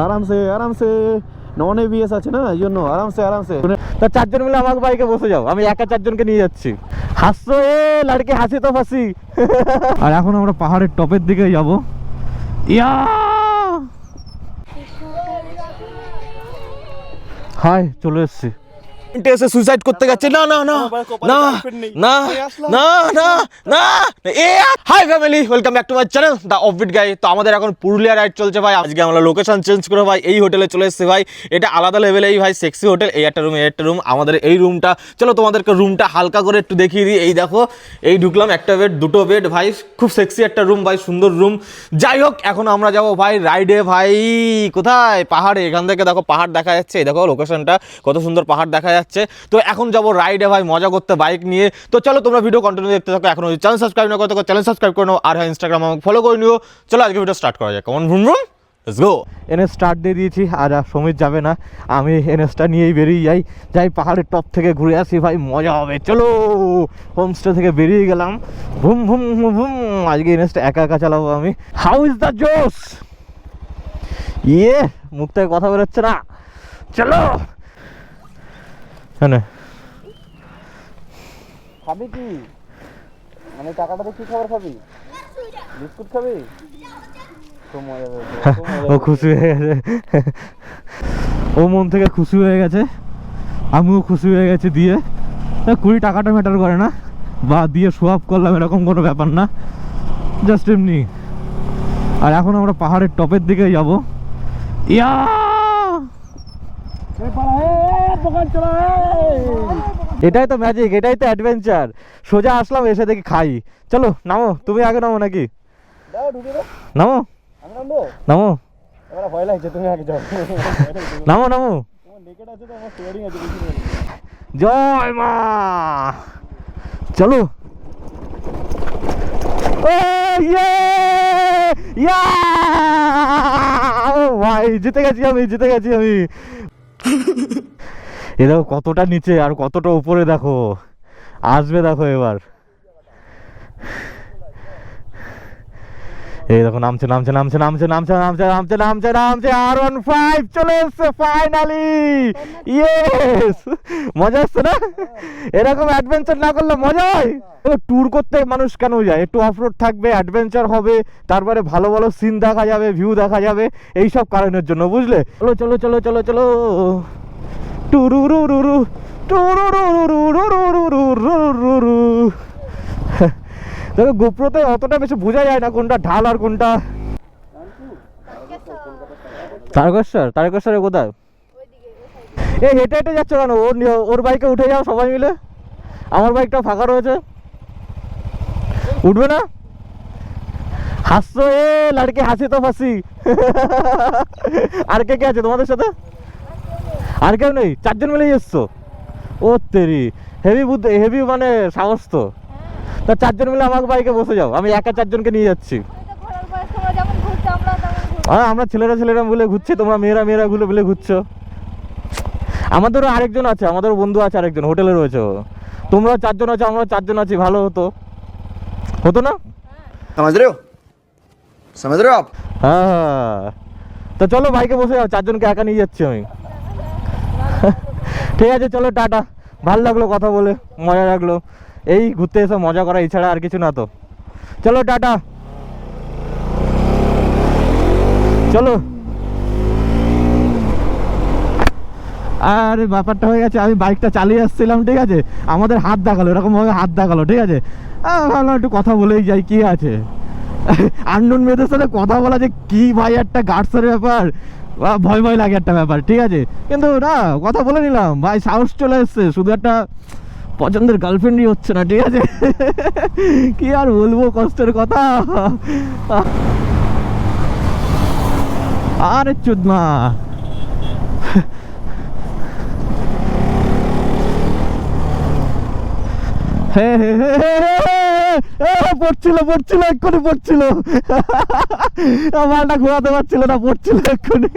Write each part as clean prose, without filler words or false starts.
আরামসে আরামসে non ABS আছে না, এই জন্য আরামসে আরামসে। তা চারজন মিলে আমাকে বাইকে বসে যাও, আমি একা চারজনকে নিয়ে যাচ্ছি। হাসছো এ লড়কে, হাসি তো ফাঁসি। আর এখন আমরা পাহাড়ের টপের দিকে যাবো। ইয়া হাই, চলে এসছি। এসে সুইসাইড করতে গেছে। না না না না না না না না। Hey hi family, welcome back to my channel the offbeat guy. তো আমাদের এখন পুরুলিয়া রাইড চলছে ভাই। আজকে আমরা লোকেশন চেঞ্জ করে ভাই এই হোটেলে চলে এসেছি ভাই। এটা আলাদা লেভেলেই ভাই সেক্সি হোটেল। এই একটা রুম, এই একটা রুম। আমাদের এই রুমটা, চলো তোমাদেরকে রুমটা হালকা করে একটু দেখিয়ে দিই। এই দেখো, এই ঢুকলাম, একটা বেড, দুটো বেড ভাই, খুব সেক্সি একটা রুম ভাই, সুন্দর রুম। যাই হোক, এখন আমরা যাবো ভাই রাইডে ভাই। কোথায়? পাহাড়ে। এখান থেকে দেখো পাহাড় দেখা যাচ্ছে, এই দেখো লোকেশনটা কত সুন্দর পাহাড় দেখা যাচ্ছে। তো এখন যাবো রাইডে ভাই, মজা করতে বাইক নিয়ে। তো চলো তোমরা ভিডিও কন্টিনিউ দেখতে থাকো। এখন চ্যানেল সাবস্ক্রাইব না করতে চ্যানেল সাবস্ক্রাইব করে নাও, আর হ্যাঁ ইনস্টাগ্রাম আমাকে ফলো করে নিও। চলো আজকে ভিডিও স্টার্ট করা যাক। কেমন vroom vroom, let's go. NS start দিয়ে দিয়েছি, আর সমীর যাবে না, আমি এনএসটা নিয়েই বেরিয়ে যাই পাহাড়ের টপ থেকে ঘুরে আসি ভাই, মজা হবে। চলো হোমস্টে থেকে বেরিয়ে গেলাম, ভুম ভুম ভুম। আজকে এনএসটা একা একা চালাবো আমি। হাউ ইজ দ্য জোস? ইয়ে, মুখ থেকে কথা বেরোচ্ছে না। চলো। হ্যাঁ, খাবি কি? মানে টাকাটা কি খাবার খাবি? বিস্কুট খাবি? ও খুশি হয়ে গেছে, ও মন থেকে খুশি হয়ে গেছে, আমিও খুশি হয়ে গেছি দিয়ে। 20 টাকাটা ম্যাটার করে না, বা দিয়ে শো আপ করলাম এরকম কোনো ব্যাপার না, জাস্ট এমনি। আর এখন আমরা পাহাড়ের টপের দিকে যাবো। ইয়া এটাই তো ম্যাজিক, এটাই তো অ্যাডভেঞ্চার। সোজা আসলাম, এসে দেখি খাই। চলো নামো, তুমি আগে নামো নাকি? নামো নামো নামো নামো। জয় মা। চলো। ভাই জিতে গেছি আমি, জিতে গেছি আমি। এ দেখো কতটা নিচে আর কতটা উপরে, দেখো আসবে, দেখো এবার। এই দেখো নামছে নামছে নামছে নামছে নামছে নামছে নামছে নামছে নামছে। R15 চলে এসছে ফাইনালি। ইয়েস, মজা আসছে না? এরকম অ্যাডভেঞ্চার না করলে মজা হয়? ট্যুর করতে মানুষ কেন যায়? একটু অফরোড থাকবে, অ্যাডভেঞ্চার হবে, তারপরে ভালো ভালো সিন দেখা যাবে, ভিউ দেখা যাবে, এইসব কারণের জন্য, বুঝলে? চলো চলো চলো চলো চলো। টুরুরুরুরু টুরুরুরুরুরুরুরুরুরু। দেখো গোপ্রোতে অতটা বেশি বোঝা যায় না কোনটা ঢাল আর কোনটা। তারকেশ্বর? তারকেশ্বরে কোথায়? এই হেঁটে হেঁটে যাচ্ছ কেন? ওর বাইকে উঠে যাও সবাই মিলে, আমার বাইকটা ফাঁকা রয়েছে। উঠবে না? হাসছো এ লড়কে, হাসি তো ফাঁসি। আর কে কে আছে তোমাদের সাথে? আর কেউ নেই? চারজন মিলেই এসছো? ও তেরি, হেভি বুদ্ধি, হেভি মানে সাহস তো। তা চারজন মিলে আমাকে বাইকে বসে যাও, আমি একা চারজনকে নিয়ে যাচ্ছি। হ্যাঁ, আমরা ছেলেরা ছেলেরা বলে ঘুরছি, তোমরা মেয়েরা মেয়েরা গুলো বলে ঘুরছো। আমাদেরও আরেকজন আছে, আমাদেরও বন্ধু আছে আরেকজন, হোটেলে রয়েছে। তোমরাও চারজন আছো, আমরাও চারজন আছি, ভালো হতো, হতো না? समझ रहे हो आप? হ্যাঁ, তো চলো বাইকে বসে যাও, চারজনকে একা নিয়ে যাচ্ছি আমি। ঠিক আছে চলো, টাটা। ভালো লাগলো কথা বলে, মজা লাগলো। এই ঘুরতে এসে মজা করা, এছাড়া আর কিছু না তো। চলো টাটা, চলো। আরে ব্যাপারটা হয়ে গেছে, আমি বাইকটা চালিয়ে আসছিলাম, ঠিক আছে, আমাদের হাত দেখালো, এরকম ভাবে হাত দেখালো, ঠিক আছে। ভাবলাম একটু কথা বলেই যাই, কি আছে। আননোন মেয়েদের সাথে কথা বলা যে কি ভাই একটা গার্ডসের ব্যাপার, ভয় ভয় লাগে একটা ব্যাপার, ঠিক আছে। কিন্তু না, কথা বলে নিলাম ভাই, সাহস চলে এসছে। শুধু একটা পছন্দের গার্লফ্রেন্ডই হচ্ছে না, ঠিক আছে। কি আর বলবো, কষ্টের কথা। আরে চুদমা। পড়ছিল পড়ছিল এক্ষুনি, পড়ছিল। মালটা ঘোরাতে পারছিল না, পড়ছিল এক্ষুনি।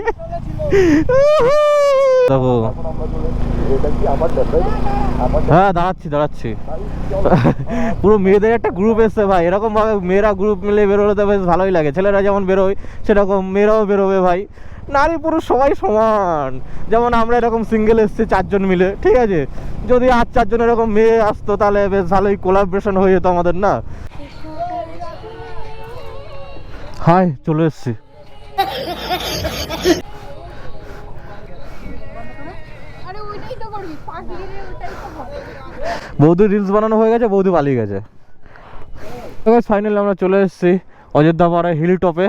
হ্যাঁ দাঁড়াচ্ছি দাঁড়াচ্ছি। পুরো মেয়েদের একটা গ্রুপ এসছে ভাই, এরকম ভাবে মেয়েরা গ্রুপ মিলে বেরোলে তো বেশ ভালোই লাগে। ছেলেরা যেমন বেরোয় সেরকম মেয়েরাও বেরোবে ভাই। নারী পুরুষ সবাই সমান। যেমন আমরা এরকম সিঙ্গেল এসছি 4 জন মিলে, ঠিক আছে, যদি আর 4 জন এরকম মেয়ে আসতো তাহলে বেশ ভালোই কোলাবরেশন হয়ে যেত আমাদের, না? হাই, চলে এসছি। বৌদি রিলস বানানো হয়ে গেছে, বৌদি পালিয়ে গেছে। ফাইনালি আমরা চলে এসেছি অযোধ্যা পাড়া হিল টপে,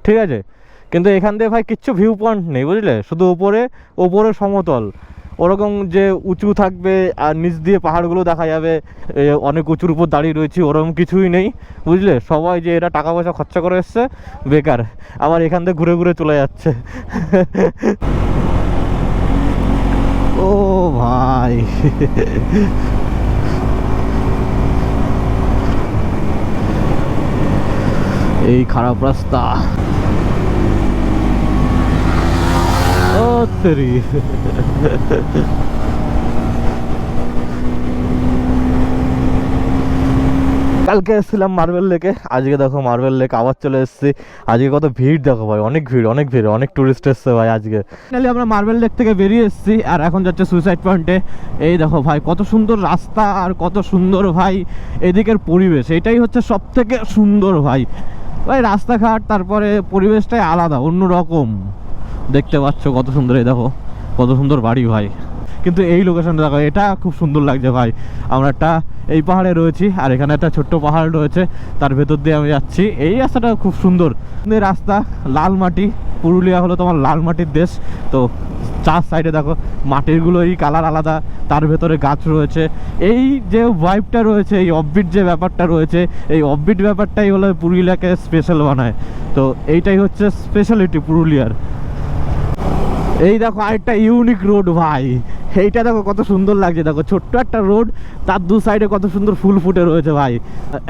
ঠিক আছে। কিন্তু এখান দিয়ে ভাই কিচ্ছু ভিউ পয়েন্ট নেই, বুঝলে, শুধু ওপরে সমতল, ওরকম যে উঁচু থাকবে আর নিচ দিয়ে পাহাড়গুলো দেখা যাবে, অনেক উঁচুর উপর দাঁড়িয়ে রয়েছি, ওরকম কিছুই নেই, বুঝলে। সবাই যে এরা টাকা পয়সা খরচা করে এসছে বেকার, আবার এখান থেকে ঘুরে ঘুরে চলে যাচ্ছে। ও ভাই, এই খারাপ রাস্তা, ও তেরি। কালকে এসেছিলাম মার্বেল লেকে, আজকে দেখো মার্বেল লেক আবার চলে এসেছি। আজকে কত ভিড় দেখো ভাই, অনেক ভিড়, অনেক টুরিস্ট এসছে ভাই আজকে। ফাইনালি আমরা মার্বেল লেক থেকে বেরিয়ে এসেছি আর এখন যাচ্ছে সুইসাইড পয়েন্টে। এই দেখো ভাই কত সুন্দর রাস্তা আর কত সুন্দর ভাই এদিকের পরিবেশ, এটাই হচ্ছে সব থেকে সুন্দর ভাই। ভাই রাস্তাঘাট তারপরে পরিবেশটাই আলাদা, অন্য রকম। দেখতে পাচ্ছ কত সুন্দর, এই দেখো কত সুন্দর বাড়ি ভাই। কিন্তু এই লোকেশনটা দেখো, এটা খুব সুন্দর লাগছে ভাই। আমরা একটা এই পাহাড়ে রয়েছি আর এখানে একটা ছোট্ট পাহাড় রয়েছে, তার ভেতর দিয়ে আমি যাচ্ছি। এই রাস্তাটা খুব সুন্দর রাস্তা, লাল মাটি, পুরুলিয়া হলো তোমার লাল মাটির দেশ। তো 4 সাইডে দেখো মাটিরগুলো এই কালার আলাদা, তার ভেতরে গাছ রয়েছে। এই যে ভাইবটা রয়েছে, এই অফবিট যে ব্যাপারটা রয়েছে, এই অফবিট ব্যাপারটাই হলো পুরুলিয়াকে স্পেশাল বানায়। তো এইটাই হচ্ছে স্পেশালিটি পুরুলিয়ার। এই দেখো আরেকটা ইউনিক রোড ভাই, এইটা দেখো কত সুন্দর লাগছে। দেখো ছোট্ট একটা রোড, তার 2 সাইডে কত সুন্দর ফুল ফুটে রয়েছে ভাই।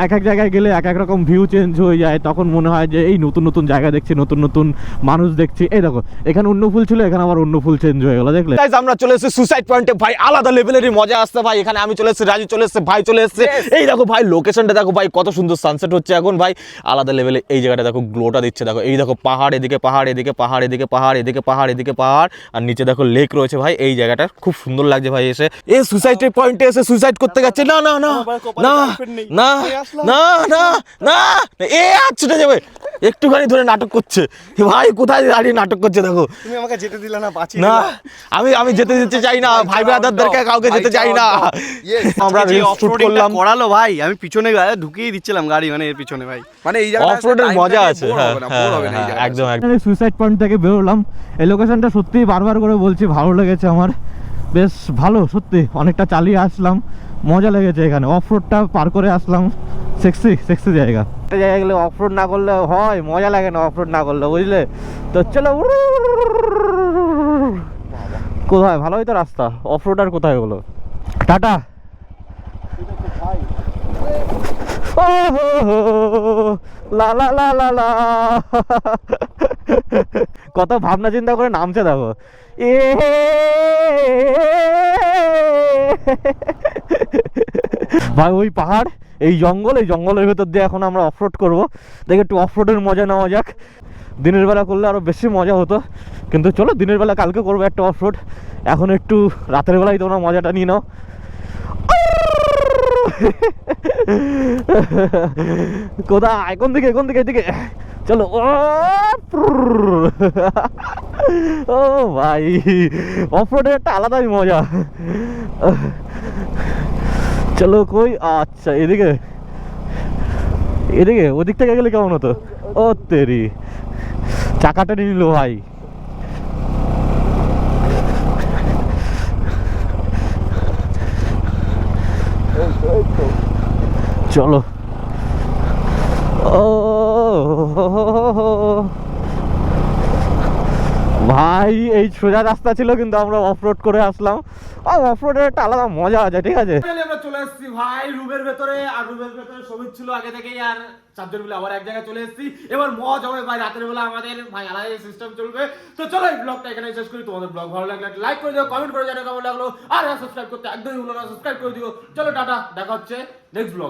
এক এক জায়গায় গেলে এক এক রকম ভিউ চেঞ্জ হয়ে যায়, তখন মনে হয় যে এই নতুন নতুন জায়গা দেখছি, নতুন নতুন মানুষ দেখছি। এই দেখো এখানে অন্য ফুল ছিল, এখানে আবার অন্য ফুল চেঞ্জ হয়ে গেল, দেখলে। গাইস আমরা চলে এসেছি সুইসাইড পয়েন্টে ভাই, আলাদা লেভেলেরই মজা আসছে ভাই। এখানে আমি চলে এসেছি, রাজু চলে এসেছে, ভাই চলে এসেছে। এই দেখো ভাই লোকেশনটা দেখো ভাই, কত সুন্দর সানসেট হচ্ছে এখন ভাই, আলাদা লেভেলে। এই জায়গাটা দেখো গ্লোটা দিচ্ছে, দেখো এই দেখো পাহাড়, এদিকে পাহাড়, এদিকে পাহাড়, এদিকে পাহাড়, এদিকে পাহাড়, এদিকে পাহাড়, আর নিচে দেখো লেক রয়েছে ভাই। এই জায়গাটা খুব সুন্দর লাগছে ভাই এসে। এই সুইসাইড পয়েন্টে এসে সুইসাইড করতে যাচ্ছে, না না না না না না না না, এ আর ছুটে যাবে, একটুখানি ধরে নাটক করছে ভাই। কোথায় দাঁড়িয়ে নাটক করছে দেখো। তুমি আমাকে যেতে দিলে না, বাঁচিয়ে না, আমি যেতে দিতে চাই না ভাই, ব্রাদারদেরকে কাউকে যেতে চাই না। আমরা রিলস শুট করলাম, করালো ভাই, আমি পিছনে ঢুকিয়ে দিচ্ছিলাম গাড়ি, মানে এর পিছনে ভাই, মানে এই জায়গাটা অফরোডের মজা আছে। হ্যাঁ একদম একদম। সুইসাইড পয়েন্ট থেকে বেরোলাম, এই লোকেশনটা সত্যি বারবার করে বলছি, ভালো লেগেছে আমার, বেশ ভালো সত্যি। অনেকটা চালিয়ে আসলাম, মজা লেগেছে এখানে। অফরোডটা পার করে আসলাম, সেক্সি জায়গা। একটা জায়গায় গেলে অফরোড না করলে হয়, মজা লাগে না অফরোড না করলে, বুঝলে। তো চলো, কোথায় ভালোই তো রাস্তা, অফরোড আর কোথায় হলো। টাটা। লা লা লা লা লা, কত ভাবনা চিন্তা করে নামছে দেখো। ভাই ওই পাহাড়, এই জঙ্গলের ভেতর দিয়ে এখন আমরা অফরোড করবো। দেখে একটু অফরোডের মজা নেওয়া যাক। দিনের বেলা করলে আরো বেশি মজা হতো, কিন্তু চলো দিনের বেলা কালকে করবো একটা অফরোড। এখন একটু রাতের বেলায় তোমরা মজাটা নিয়ে নাও। কোথায়, কোন দিকে এদিকে চলো। ও ভাই অফরোডের একটা আলাদাই মজা। চলো কই, আচ্ছা এদিকে ওদিক থেকে গেলে কেমন হতো। ও তেরি, চাকাটা নিয়ে নিল ভাই। চলো। ও ভাই এই সোজা রাস্তা ছিল, কিন্তু আমরা অফরোড করে আসলাম। অফরোডের একটা আলাদা মজা আছে, ঠিক আছে। আমরা চলে এসেছি ভাই রুমের ভেতরে, আর রুমের ভেতরে সবিত ছিল আগে থেকেই, আর 4 জন মিলে আবার এক জায়গায় চলে এসেছি। এবার মজা হবে ভাই, রাতের বেলা আমাদের ভাই আলাদা সিস্টেম চলবে। তো চলো এই ব্লগটা এখানে শেষ করি। তোমাদের ব্লগ ভালো লাগলে লাইক করে দিও, কমেন্ট করে জানাও কেমন লাগলো, আর সাবস্ক্রাইব করতে একদমই ভুলো না, সাবস্ক্রাইব করে দিও। চলো টাটা, দেখা হচ্ছে নেক্সট ব্লগ।